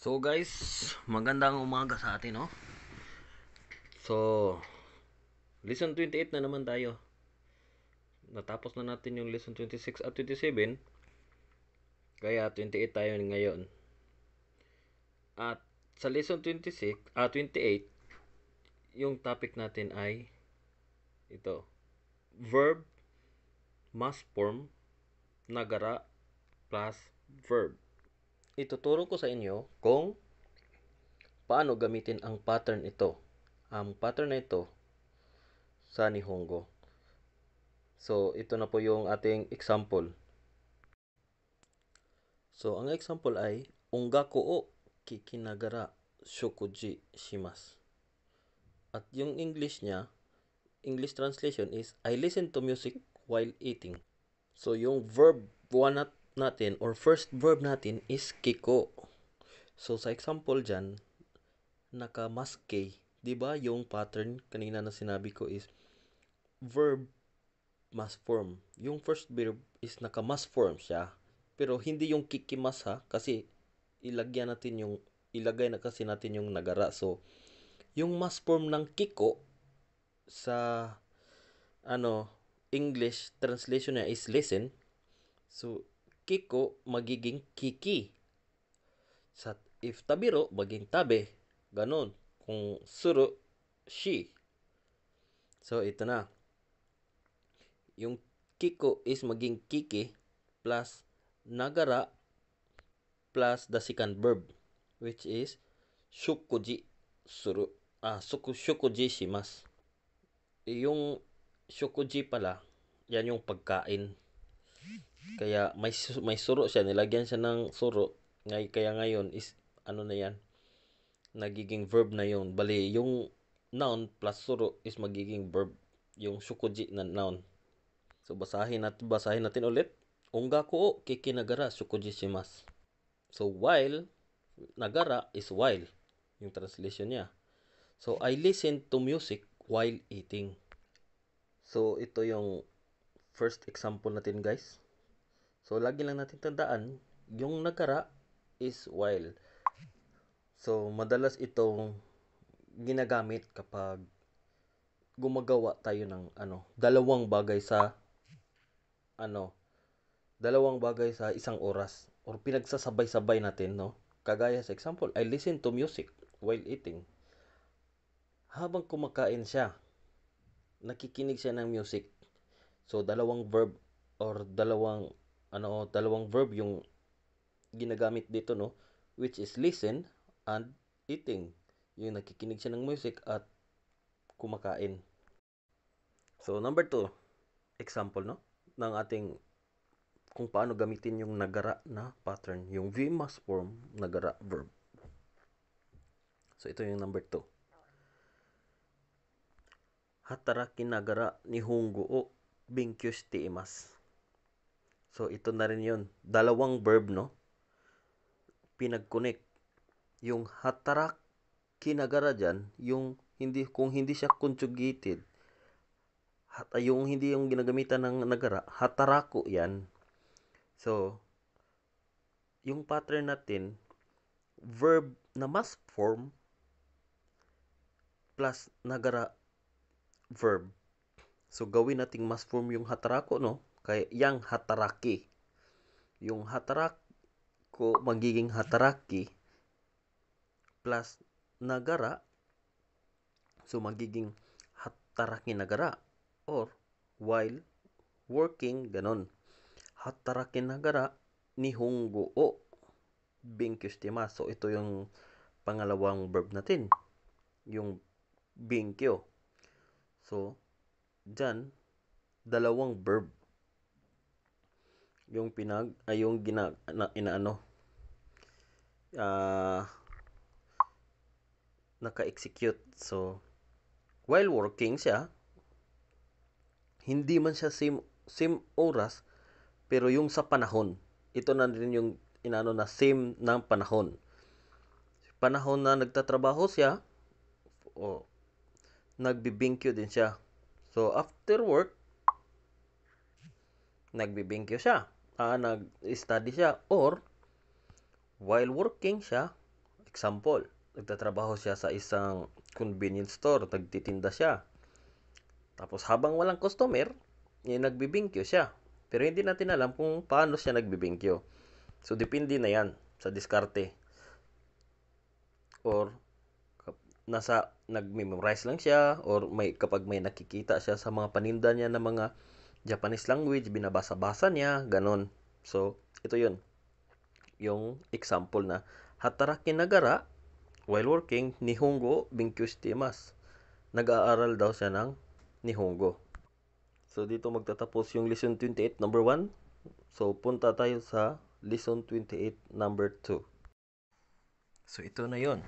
So guys, magandang umaga sa atin, no? So, lesson 28 na naman tayo. Natapos na natin yung lesson 26 at 27, kaya 28 tayo ngayon. At sa lesson 28, yung topic natin ay ito. Verb, must form, nagara, plus verb. Ituturo ko sa inyo kung paano gamitin ang pattern ito. Ang pattern na ito sa Nihongo. So, ito na po yung ating example. So, ang example ay, Ongaku o kikinagara shokuji shimasu. At yung English translation is, I listen to music while eating. So, yung verb 1 natin, or first verb natin is kiko. So, sa example dyan, nakamaske. Diba yung pattern kanina na sinabi ko is, verb must form. Yung first verb is naka-must form siya. Pero hindi yung kikimas ha, kasi ilagay na kasi natin yung nagara. So, yung must form ng kiko sa English translation niya is listen. So, kiko magiging kiki. Sa if tabiro, magiging tabe. Ganon. Kung suru, shi. So, ito na. Yung kiko is maging kiki plus nagara plus the second verb, which is shukuji suru. Shukuji shimasu. Yung shukuji pala, yan yung pagkain. Kaya may suro siya, nilagyan siya ng suro. Kaya ngayon is na yan, nagiging verb na yun. Bali, yung noun plus suro is magiging verb, yung shukuji na noun. So, basahin natin ulit. Ongaku o kikinagara shukuji shimasu. So, while, nagara is while, yung translation niya. So, I listen to music while eating. So, ito yung first example natin, guys. So, lagi lang natin tandaan, yung nagara is while. So, madalas itong ginagamit kapag gumagawa tayo ng dalawang bagay sa isang oras, or pinagsasabay-sabay natin, no? Kagaya sa example, I listen to music while eating. Habang kumakain siya, nakikinig siya ng music. So, dalawang verb or dalawang verb yung ginagamit dito, no? Which is listen and eating. Yung nakikinig siya ng music at kumakain. So, number 2, example, no? Ng ating kung paano gamitin yung nagara na pattern. Yung V must form, nagara verb. So, ito yung number 2. Hataraki nagara nihongo o benkyou shite imasu. So, ito na rin yun. Dalawang verb, no? Pinag-connect. Yung hataraki nagara dyan, kung hindi siya conjugated, yung hindi yung ginagamitan ng nagara, hataraku yan. So, yung pattern natin, verb na must form plus nagara verb. So, gawin nating must form yung hatarako, no? Kaya, yang hataraki. Yung hatarako magiging hataraki plus nagara. So, magiging hataraki nagara. Or, while working, ganon. Hataraki nagara nihongo o benkyou shitemasu. So, ito yung pangalawang verb natin. Yung benkyou. So, dyan, dalawang verb yung naka-execute. So, while working siya, hindi man siya same oras, pero yung sa panahon, ito na rin yung na same ng panahon. Panahon na nagtatrabaho siya, nagbibingkyo din siya. So, after work, nagbibingkyo siya. Nag-study siya. Or, while working siya, example, nagtatrabaho siya sa isang convenience store, nagtitinda siya. Tapos habang walang customer, nagbibingkyo siya. Pero hindi natin alam kung paano siya nagbibingkyo. So, depende na yan sa diskarte. Or, nag-memorize lang siya, or kapag may nakikita siya sa mga paninda niya na mga Japanese language, binabasa-basa niya, ganon. So, ito yun. Yung example na, hataraki nagara, while working, Nihongo Binkyou shitemasu. Nag-aaral daw siya ng Nihongo. So, dito magtatapos yung lesson 28 number 1. So, punta tayo sa lesson 28 number 2. So, ito na yon,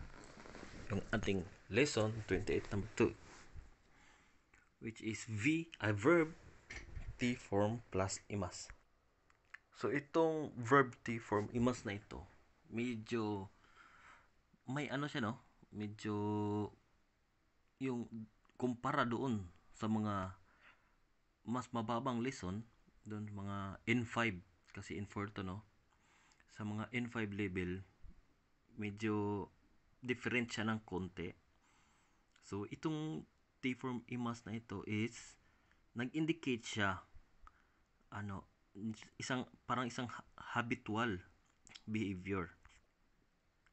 yung ating lesson 28 number 2. Which is verb T form plus imas. So, itong verb T form imas na ito, medyo may ano siya, no? Medyo yung kumpara doon sa mga mas mababang lesson, doon mga N5, kasi N4 to, no? Sa mga N5 level, medyo different siya ng konti. So, itong T-form imas na ito is, nag-indicate siya, parang isang habitual behavior.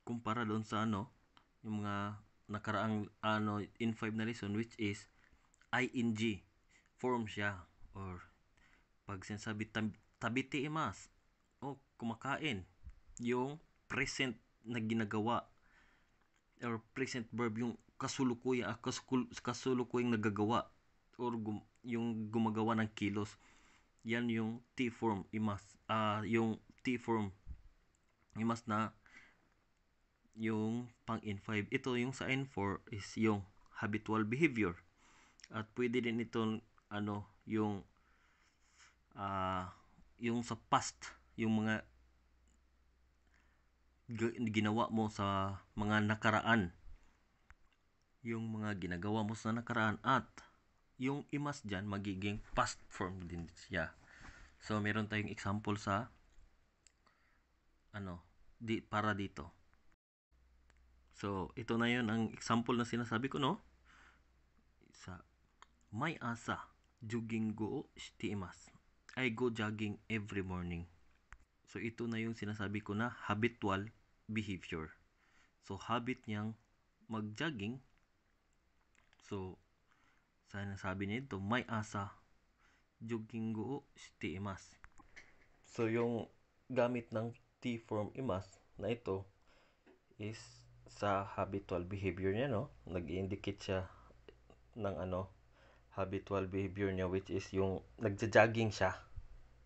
Kumpara doon sa yung mga nakaraang N5 na lesson, which is ing form siya, or pag sinasabi tabiti imas, o kumakain, yung present na ginagawa, or present verb, yung kasulukuyang nagagawa, or yung gumagawa ng kilos, yan yung T-form imas. Yung T-form imas na yung pang N5. Ito yung sa N4 is yung habitual behavior. At pwede din ito yung sa past, yung mga ginawa mo sa mga nakaraan, yung mga ginagawa mo sa nakaraan, at yung imas dyan magiging past form din siya. So, meron tayong example sa para dito. So, ito na yun ang example na sinasabi ko, no? Sa may asa jogging go shite imasu. I go jogging every morning. So, ito na yung sinasabi ko na habitual behavior. So, habit niyang mag-jogging. So, sinasabi niya ito, may asa jogging go shite imasu. So, yung gamit ng T-form imas na ito is sa habitual behavior niya, no? Nag-indicate siya ng habitual behavior niya, which is yung nagja-jogging siya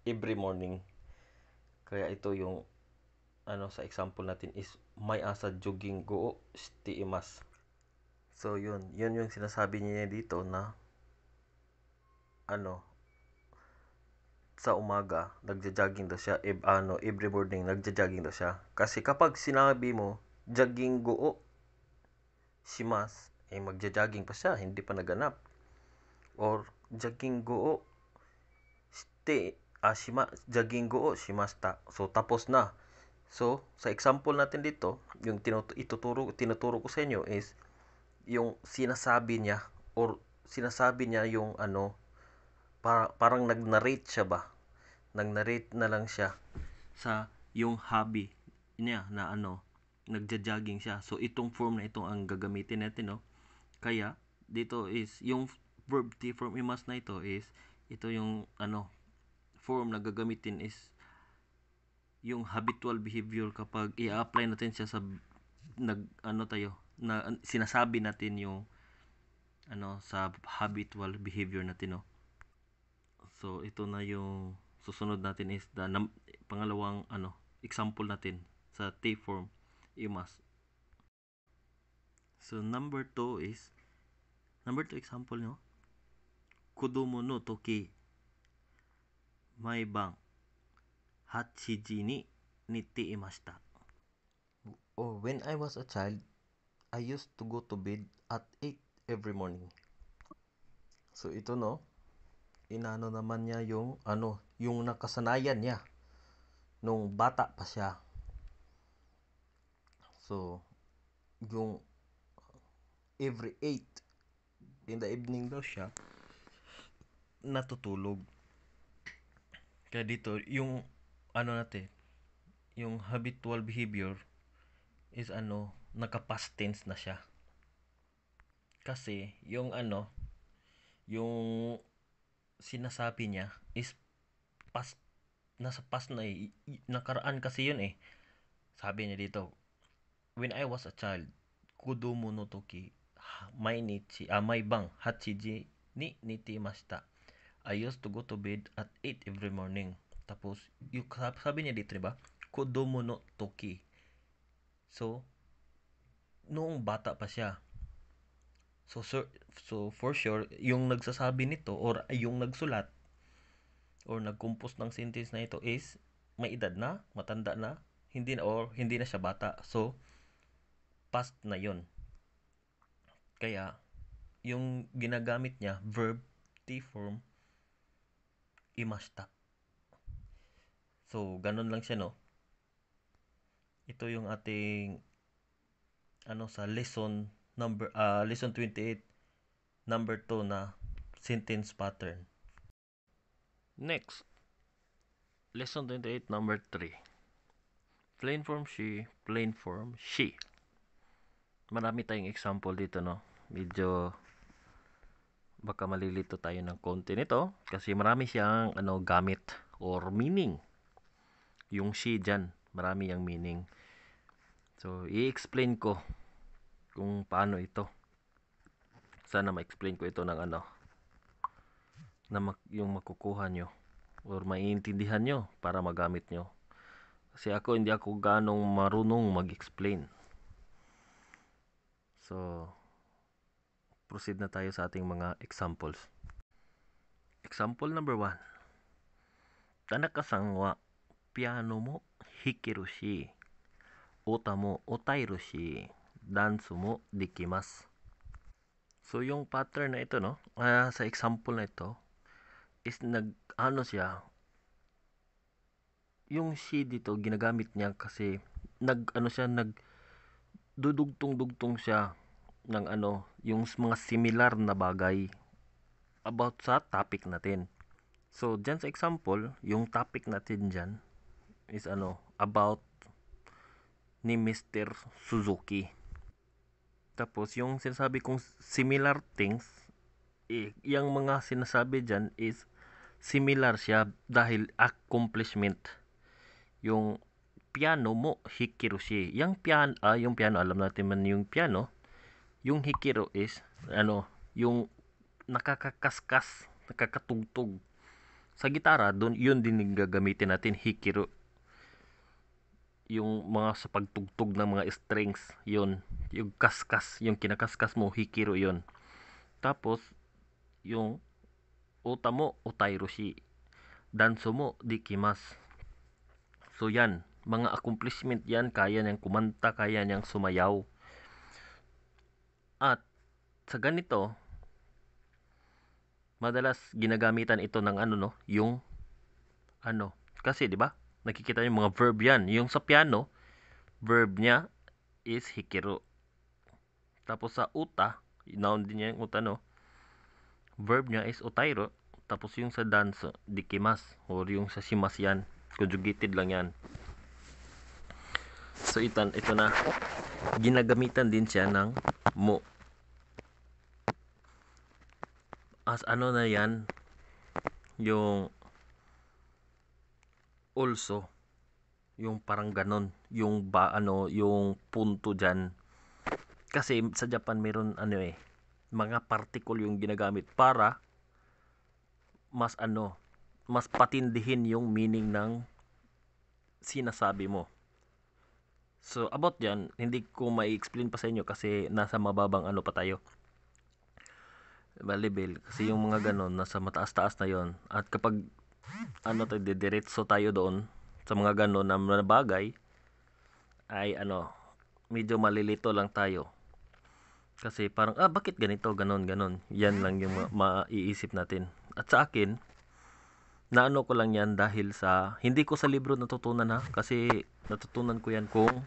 every morning. Kaya ito yung sa example natin is may asa jogging go shite imasu. So, yun yung sinasabi niya dito na sa umaga nagja-jogging daw siya, every morning nagja-jogging daw siya. Kasi kapag sinabi mo jogging go shimasu, magja-jogging pa siya, hindi pa naganap. Or jogging go shite jogging go shimashita, so tapos na. So, sa example natin dito, yung tinuturo ko sa inyo is yung sinasabi niya, or sinasabi niya yung parang nag-narrate siya ba? Nag-narrate na lang siya sa yung hobby niya na nagja-jogging siya. So, itong form na ito ang gagamitin natin, no? Kaya, dito is, yung verb T form imas na ito is, ito yung form na gagamitin is yung habitual behavior kapag i-apply natin siya sa sinasabi natin yung sa habitual behavior natin, no? So, ito na yung susunod natin is pangalawang example natin sa T form imas. So, number 2 example, no? Kodomo no toki mai ban 8 ji ni nitte imashita. Or when I was a child, I used to go to bed at 8 every morning. So, ito, no? Naman niya yung yung nakasanayan niya nung bata pa siya. So, yung every 8 in the evening daw siya natutulog. Kaya dito, yung ano natin, yung habitual behavior is naka-past tense na siya. Kasi, yung sinasabi niya is past, nasa past na eh. Nakaraan kasi yun eh. Sabi niya dito, when I was a child, kudomo no toki, maibang hachiji ni nitimashita. I used to go to bed at 8 every morning. Tapos, yung sabi niya dito, diba? Kodomo no toki. So, noong bata pa siya. So for sure, yung nagsasabi nito or yung nagsulat or nag-compose ng sentence na ito is may edad na, matanda na, hindi na siya bata. So, past na yon. Kaya, yung ginagamit niya, verb, T form, imashita. So, ganun lang siya, no? Ito yung ating sa lesson 28 number 2 na sentence pattern. Next, lesson 28 number 3. Plain form she, plain form she. Marami tayong example dito, no? Medyo baka malilito tayo ng konti nito kasi marami siyang gamit or meaning. Yung she dyan, marami yung meaning. So, i-explain ko kung paano ito. Sana ma-explain ko ito ng yung makukuha nyo or maiintindihan nyo para magamit nyo. Kasi hindi ako ganong marunong mag-explain. So, proceed na tayo sa ating mga examples. Example number 1. Tanaka-san wa piano mo hikiru shi, uta mo utairu shi, dansu mo dikimasu. So, yung pattern na ito, no? Sa example na ito, is siya, yung she dito, ginagamit niya kasi, dudugtong-dugtong siya ng yung mga similar na bagay about sa topic natin. So, dyan sa example, yung topic natin dyan is about ni Mr. Suzuki. Tapos, yung sinasabi kong similar things, yung mga sinasabi dyan is similar siya dahil accomplishment. Yung piano mo hikiru shi. Yung piano, alam natin man yung piano. Yung hikiru is yung nakakakaskas, nakakatugtog. Sa gitara, yun din gagamitin natin, hikiru. Yung mga sa pagtugtog ng mga strings, yun. Yung kaskas, yung kinakaskas mo, hikiru yun. Tapos, yung uta mo, utairu shi. Danso mo, dikimasu. So, yan. Mga accomplishment yan. Kaya niyang kumanta, kaya niyang sumayaw. At, sa ganito, madalas ginagamitan ito ng yung kasi 'di ba? Nakikita niyo mga verb 'yan. Yung sa piano, verb niya is hikiru. Tapos sa uta, noun din niya yung uta, no? Verb niya is utairu. Tapos yung sa dance, dikimasu, or yung sa shimasu yan, conjugated lang yan. So ito na, ginagamitan din siya ng mo. As na yan, yung also, yung parang ganon, yung yung punto dyan. Kasi sa Japan meron mga particle yung ginagamit para mas mas patindihin yung meaning ng sinasabi mo. So about yan, hindi ko mai-explain pa sa inyo kasi nasa mababang pa tayo. Level, kasi yung mga ganon nasa mataas-taas na yon. At kapag diretso tayo doon sa mga ganon na bagay, ay medyo malilito lang tayo. Kasi parang, bakit ganito, ganon. Yan lang yung maiisip natin. At sa akin, ko lang yan dahil hindi ko sa libro natutunan kasi natutunan ko yan kung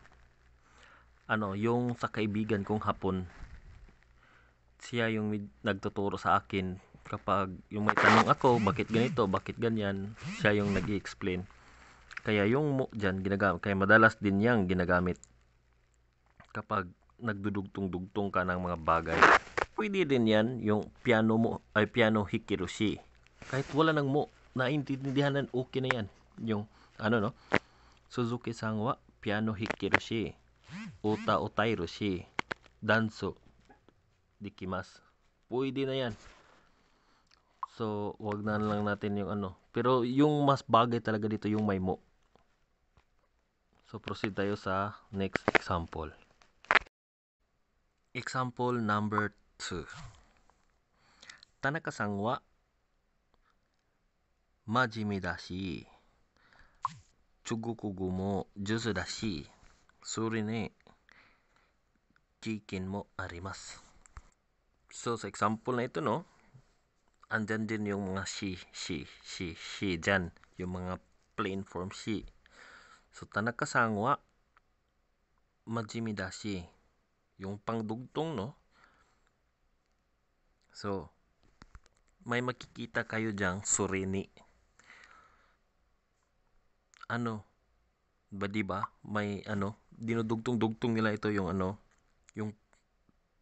yung sa kaibigan kong Hapon, siya yung nagtuturo sa akin kapag yung may tanong ako, bakit ganito, bakit ganyan, siya yung nag-i-explain. Kaya yung mo dyan ginagamit, kaya madalas din yang ginagamit kapag nagdudugtong-dugtong ka ng mga bagay. Pwede din yan yung piano mo ay piano hikirushi. Kahit wala nang mo, naintindihan na okay na yan. Yung no? Suzuki-san wa piano hikirushi, uta otairushi, danso dikimasu. Pwede na yan. So, wag na lang natin yung Pero yung mas bagay talaga dito yung may mo. So, proceed tayo sa next example. Example number 2. Tanaka-san wa majime da shi, chugoku mo juzu da shi, sore ne kiken mo arimasu. So, sa example na ito, no, andyan din yung mga shi dyan. Yung mga plain form shi. So, Tanaka-san wa majime da shi. Yung pangdugtong, no? So, may makikita kayo dyang sureni. Ba diba? May dinudugtong-dugtong nila ito yung yung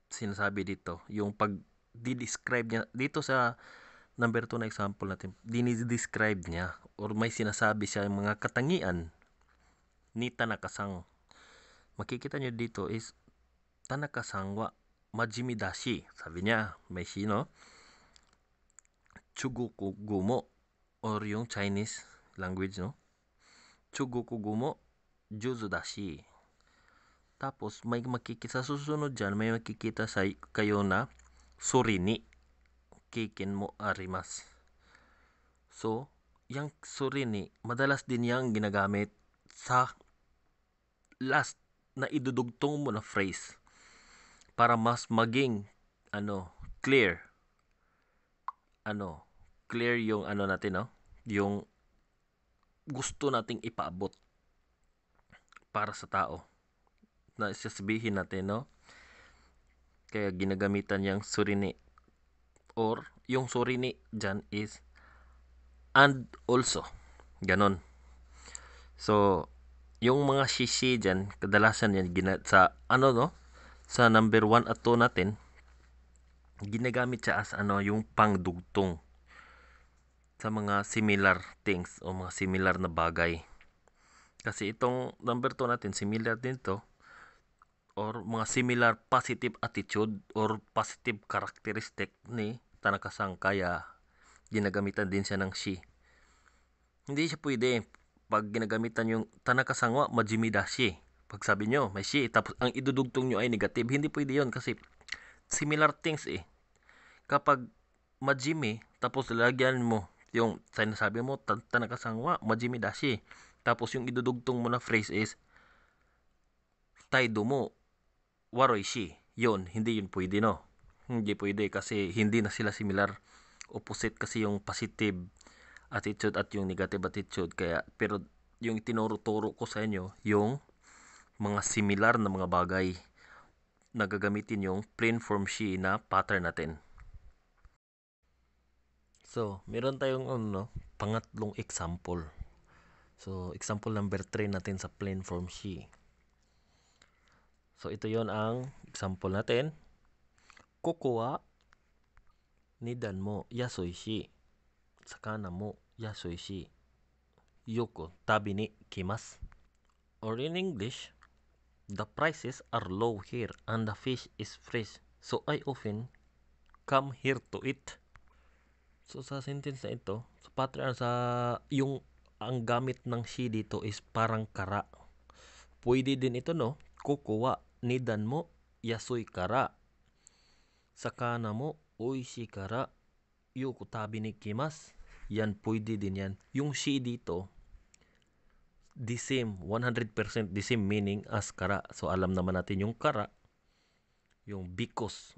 sinasabi dito. Yung pag di-describe niya dito sa number 2 na example natin, dinidescribe niya or may sinasabi siya yung mga katangian ni Tanaka-san. Makikita niyo dito is Tanaka-san wa majime da shi. Sabi niya, may shi, no? Chugoku mo or yung Chinese language, no? Chugoku mo juzu da shi. Tapos may makikita sa susunod dyan, may makikita sa kayo na sore ni kiken mo arimasu. So, yung sore ni, madalas din yang ginagamit sa last na idudugtong mo na phrase para mas maging clear. Clear yung natin, no? Yung gusto nating ipaabot para sa tao na sasabihin natin, no? Kaya ginagamitan yung sore ni, or yung sore ni dyan is and also. Ganon. So, yung mga shishi dyan, kadalasan yan sa no? Sa number 1 at 2 natin, ginagamit siya as yung pangdugtong sa mga similar things o mga similar na bagay. Kasi itong number 2 natin, similar din to, or mga similar positive attitude or positive characteristic ni Tanaka-san, kaya ginagamitan din siya ng shi. Hindi siya pwede pag ginagamitan yung Tanaka-san wa majime da shi. Pag sabi nyo, may shi, tapos ang idudugtong nyo ay negative, hindi pwede yon kasi similar things Kapag majime, tapos lalagyan mo yung sinasabi mo, Tanaka-san wa majime da shi. Tapos yung idudugtong mo na phrase is taido mo waroi shi. Yun, hindi yun pwede, no? Hindi pwede kasi hindi na sila similar. Opposite kasi yung positive attitude at yung negative attitude. Kaya, pero yung tinuro-turo ko sa inyo, yung mga similar na mga bagay na gagamitin yung plain form shi na pattern natin. So, meron tayong pangatlong example. So, example number 3 natin sa plain form shi. So, ito yon ang example natin. Koko wa nidan mo yasoi shi, sakana mo yasoi shi, yoko tabi ni kimasu. Or in English, the prices are low here and the fish is fresh, so I often come here to eat. So sa sentence na ito, sa pattern yung ang gamit ng shi dito is parang kara. Pwede din ito, no? Koko wa nidan mo yasoi kara, sakana mo oishi kara, yoko tabi ni kimasu. Yan, pwede din yan. Yung shi dito, the same, 100% the same meaning as kara. So, alam naman natin yung kara, yung because.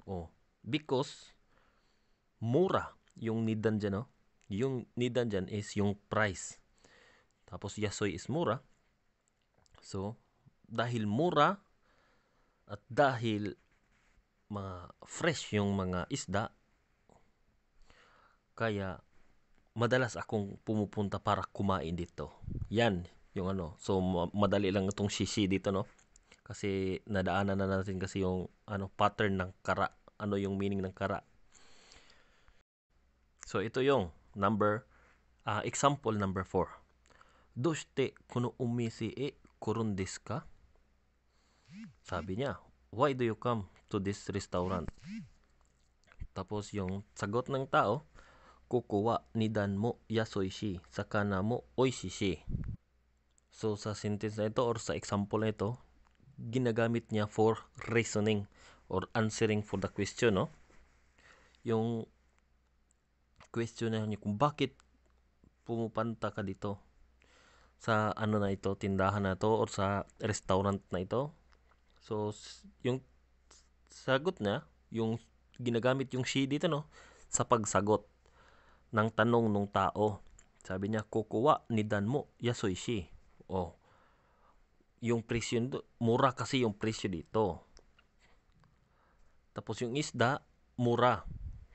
Because, mura. Yung nidan dyan, no? Yung nidan dyan is yung price. Tapos, yasoi is mura. So, dahil mura, At dahil fresh yung mga isda, kaya madalas akong pumupunta para kumain dito. Yan, yung ano. So, madali lang itong shishi dito, no? Kasi nadaanan na natin kasi yung pattern ng kara. Ano yung meaning ng kara. So, ito yung example number 4. Doshite kono umisi e kurun desu ka? Sabi niya, why do you come to this restaurant? Tapos yung sagot ng tao, kukuwa nidan mo yasoishi, sakana mo oishishi. So sa sentence na ito or sa example na ito, ginagamit niya for reasoning or answering for the question, no? Yung question na niya kung bakit pumupanta ka dito sa na ito, tindahan na ito or sa restaurant na ito. So yung sagot niya, yung ginagamit yung she dito, no, sa pagsagot ng tanong ng tao. Sabi niya, kukuha nidan mo yasoishi. Oh, yung presyo nito, mura kasi yung presyo dito. Tapos yung isda, mura.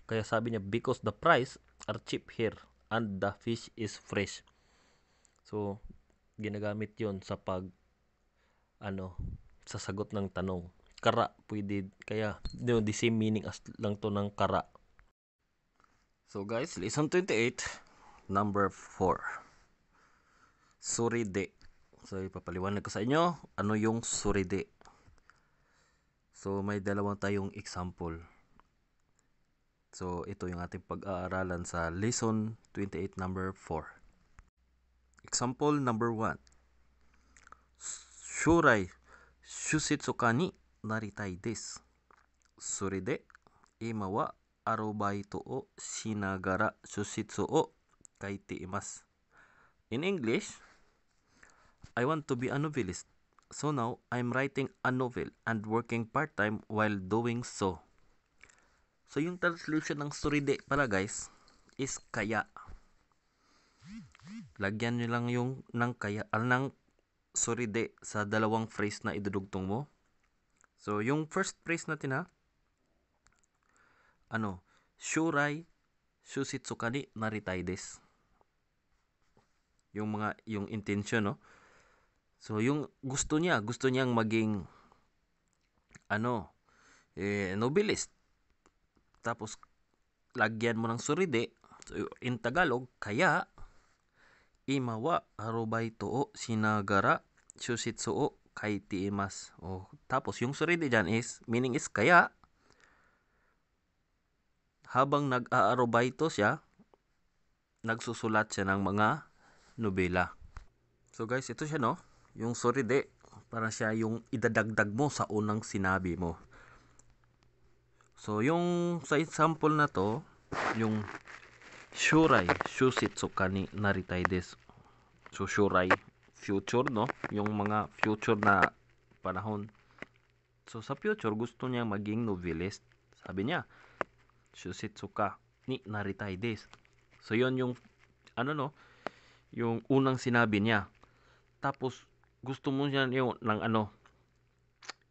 Kaya sabi niya, because the price are cheap here and the fish is fresh. So, ginagamit yon sa sa sagot ng tanong. Kara, pwede, kaya the same meaning as lang to ng kara. So guys, lesson 28, number 4. Suride. So ipapaliwanag ko sa inyo, ano yung suride. So may dalawang tayong example. So ito yung ating pag-aaralan sa lesson 28, number 4. Example number 1. Shurai shusetsuka ni naritai desu. Surede ima wa arobaito o shinagara shusetsu o kaite imasu. In English, I want to be a novelist. So now, I'm writing a novel and working part-time while doing so. So yung translation ng suride pala guys is kaya. Lagyan nyo lang yung ng kaya, ng suride sa dalawang phrase na idudugtong mo. So yung first phrase natin shurai shusetsuka ni naritai desu. Yung intention, no? So yung gusto niyang maging novelist. Tapos lagyan mo ng suride. So in Tagalog, kaya ima wa arobaito o shinagara shusetsu o kaite imasu. Tapos yung suride dyan is, meaning is kaya habang nag-aarobaito siya, nagsusulat siya ng mga nobela. So guys, ito siya, no? Yung suride, para siya yung idadagdag mo sa unang sinabi mo. So yung sa example na to, yung shurai shusetsuka ni naritai desu. So shurai, future, no? Yung mga future na panahon. So sa future, gusto niya maging novelist. Sabi niya, shusetsuka ni naritai desu. So yon yung yung unang sinabi niya. Tapos gusto mo niya yung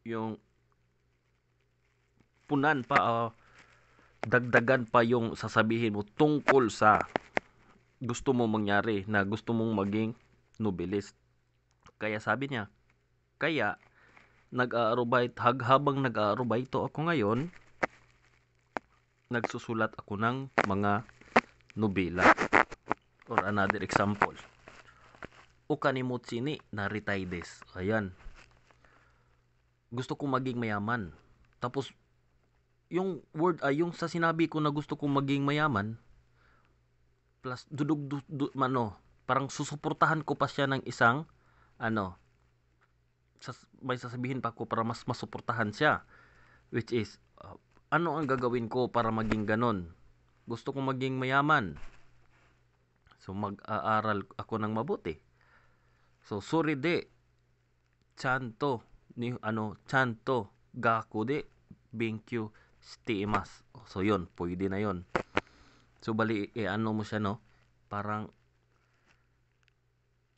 yung punan pa, dagdagan pa yung sasabihin mo tungkol sa gusto mo mangyari, na gusto mong maging novelist. Kaya sabi niya, kaya habang nag-aarubayto ako ngayon, nagsusulat ako ng mga nobela. Or another example, Okanimotsu ni naritai desu. Ayan. Gusto kong maging mayaman. Tapos yung word yung sa sinabi ko na gusto kong maging mayaman, plus parang susuportahan ko pa siya ng isang may sasabihin pa ko para mas masuportahan siya, which is ano ang gagawin ko para maging ganon? Gusto kong maging mayaman. So mag-aaral ako ng mabuti. So suride chanto gaku de benkyu shite imasu. So yun, pwede na yun. So bali mo siya, no? Parang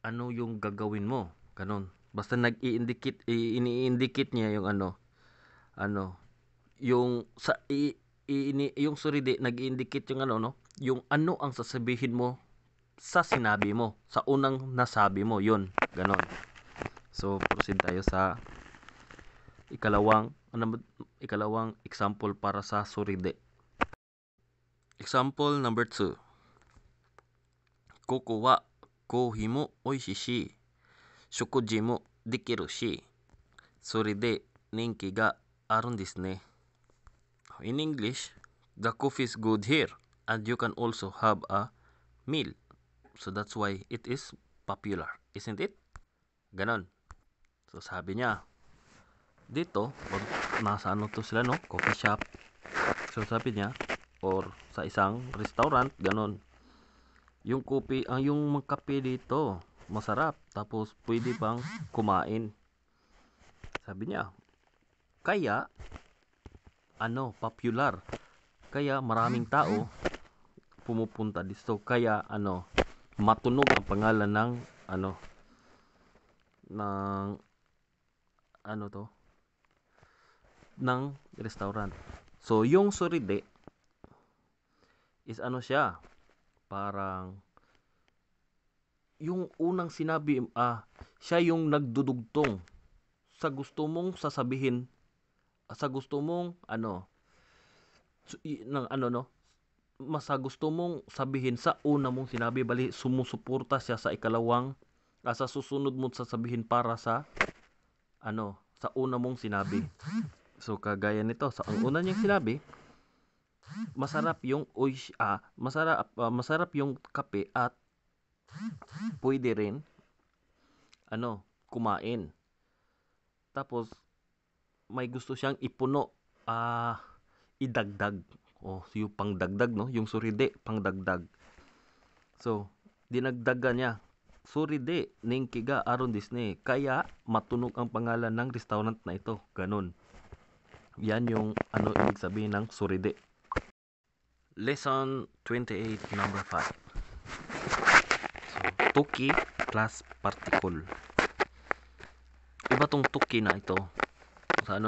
yung gagawin mo, ganon. Basta ini-indicate niya yung ano, yung sa yung suride nag-indicate yung ano no, yung ano ang sasabihin mo sa sinabi mo, sa unang nasabi mo, yun, ganon. So proceed tayo sa ikalawang example para sa suride. Example number 2. Koko wa kohi mo oishishi, shokuji mo dekiru shi, suride ninki ga arun desu ne. In English, the coffee is good here and you can also have a meal. So that's why it is popular, isn't it? Ganon. So sabi niya, dito, nasa ano to sila no, coffee shop. So sabi niya, or sa isang restaurant, ganon. Yung kopi, yung kape dito, masarap. Tapos pwede bang kumain. Sabi niya, kaya popular. Kaya maraming tao pumupunta dito. Kaya matunog ang pangalan ng ng restaurant. So yung suride is siya, parang yung unang sinabi, siya yung nagdudugtong sa gusto mong sasabihin, sa gusto mong sa gusto mong sabihin sa una mong sinabi, bali sumusuporta siya sa ikalawang, sa susunod mong sasabihin para sa sa una mong sinabi. So kagaya nito, sa ang una niyang sinabi, masarap yung masarap yung kape at pwede rin kumain. Tapos may gusto siyang ipuno, idagdag, yung pangdagdag no, yung suride pangdagdag. So dinagdagan niya, suride ninki ga arun desu ne, kaya matunog ang pangalan ng restaurant na ito, ganun. Yan yung ibig sabihin ng suride. Lesson 28 number 5. So toki plus particle. Iba tong toki na ito sa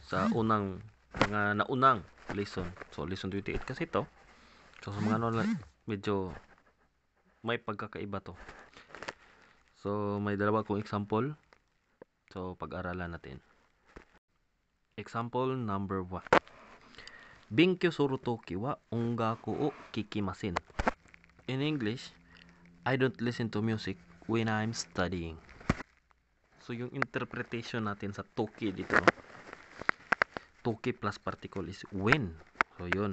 sa unang mga naunang lesson. So lesson 28 kasi ito. So sa mga medyo may pagkakaiba to. So may dalawa kong example. So pag-aralan natin. Example number 1. Benkyou suru toki wa ongaku o kikimasen. In English, I don't listen to music when I'm studying. So yung interpretation natin sa toki dito, toki plus particle is when. So yun.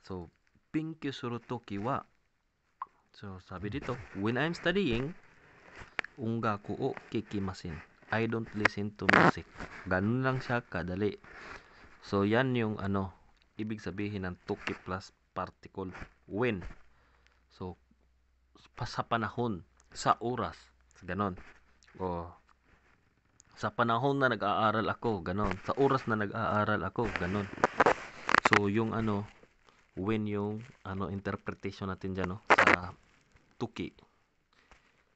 So benkyou suru toki wa, so sabi dito, when I'm studying, ongaku o kikimasen. I don't listen to music. Ganun lang siya kadali. So yan yung ibig sabihin ng toki plus particle, when. So sa panahon, sa oras, ganon. O sa panahon na nag-aaral ako, ganon. Sa oras na nag-aaral ako, ganon. So yung when yung interpretation natin dyan sa toki.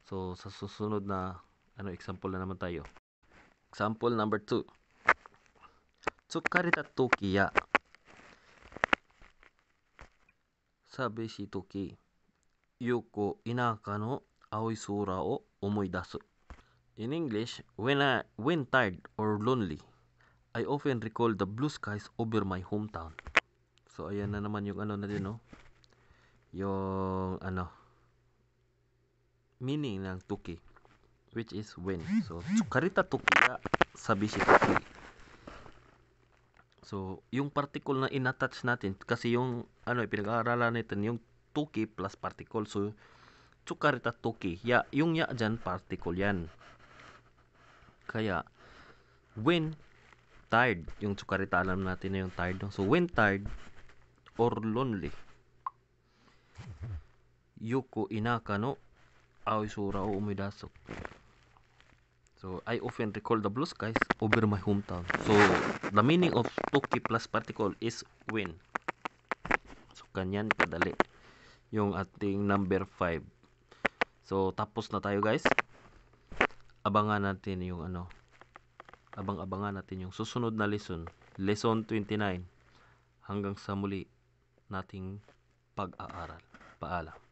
So sa susunod na example na naman tayo. Example number 2. Tsukareta toki ya sabishi toki, yuko inaka no aoi sora o omoidasu. In English, when tired or lonely, I often recall the blue skies over my hometown. So ayan na naman yung natin yung meaning ng toki, which is when. So tsukareta toki ya sabishi toki. So, yung particle na inattach natin, kasi yung pinag-aaralan natin, yung toki plus particle. So, tsukareta toki, yung ya dyan, particle yan. Kaya, when tired, yung tsukareta, alam natin na yung tired. So, when tired or lonely, yuko inaka no aoi sora o umidasu. So, I often recall the blue skies over my hometown. So, the meaning of toki plus particle is when. So, kanyan kadali yung ating number 5. So, tapos na tayo guys. Abangan natin yung abang-abangan natin yung susunod na lesson, Lesson 29. Hanggang sa muli nating pag-aaral. Paalam.